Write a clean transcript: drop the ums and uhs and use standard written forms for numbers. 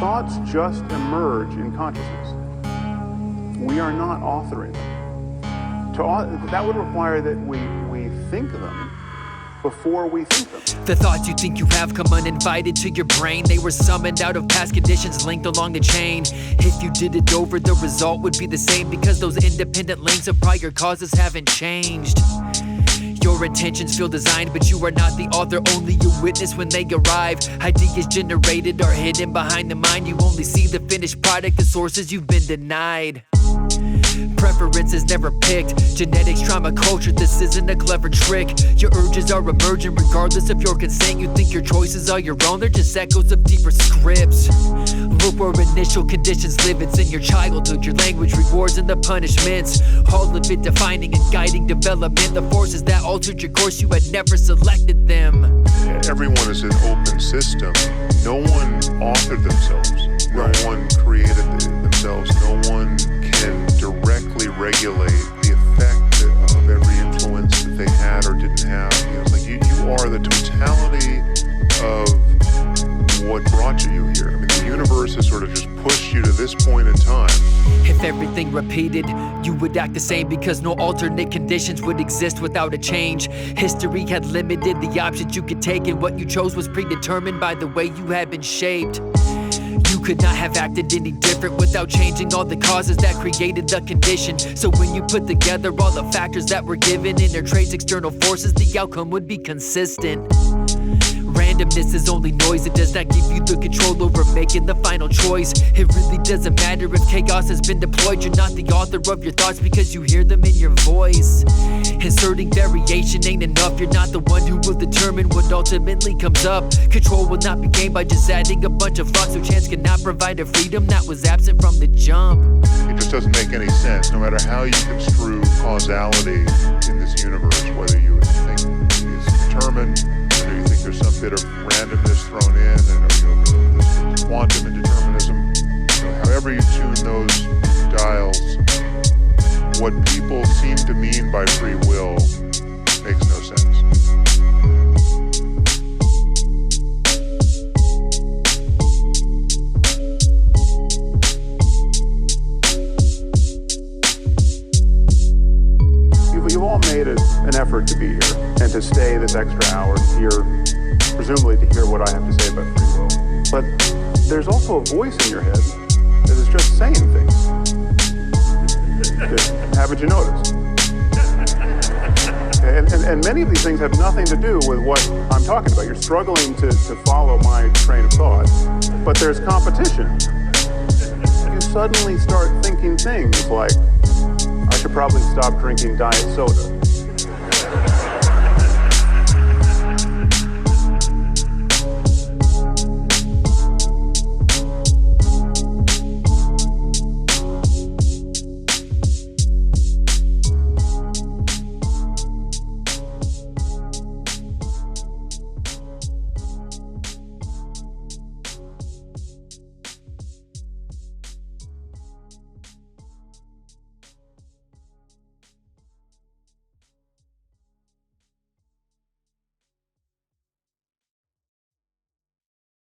thoughts just emerge in consciousness. We are not authoring them. That would require that we think them before we think them. The thoughts you think you have come uninvited to your brain. They were summoned out of past conditions linked along the chain. If you did it over, the result would be the same, because those independent links of prior causes haven't changed. Your intentions feel designed, but you are not the author, only a witness when they arrive. Ideas generated are hidden behind the mind. You only see the finished product, the sources you've been denied. Preferences never picked, genetics, trauma, culture, this isn't a clever trick. Your urges are emergent regardless of your consent. You think your choices are your own, they're just echoes of deeper scripts. Look where initial conditions live, it's in your childhood, your language, rewards, and the punishments. All of it defining and guiding development. The forces that altered your course, you had never selected them. Everyone is an open system. No one authored themselves. No one created themselves. No one can directly regulate the effect of every influence that they had or didn't have. It's like you are the totality of what brought you here. I mean, the universe has sort of just pushed you to this point in time. If everything repeated, you would act the same, because no alternate conditions would exist without a change. History had limited the options you could take, and what you chose was predetermined by the way you had been shaped. You could not have acted any different without changing all the causes that created the condition. So when you put together all the factors that were given and their traits, external forces, the outcome would be consistent. Randomness is only noise, it does not give you the control over making the final choice. It really doesn't matter if chaos has been deployed. You're not the author of your thoughts because you hear them in your voice. Inserting variation ain't enough, you're not the one who will determine what ultimately comes up. Control will not be gained by just adding a bunch of thoughts, so chance cannot provide a freedom that was absent from the jump. It just doesn't make any sense, no matter how you construe causality in this universe, whether you think it's determined, whether you think there's some bit of randomness thrown in, and this quantum and determinism. However you tune those dials, what people seem to mean by free will makes no sense. You've all made an effort to be here and to stay this extra hour to hear, presumably to hear what I have to say about free will. But there's also a voice in your head that is just saying things. Haven't you noticed? And many of these things have nothing to do with what I'm talking about. You're struggling to follow my train of thought, but there's competition. You suddenly start thinking things like, I should probably stop drinking diet soda.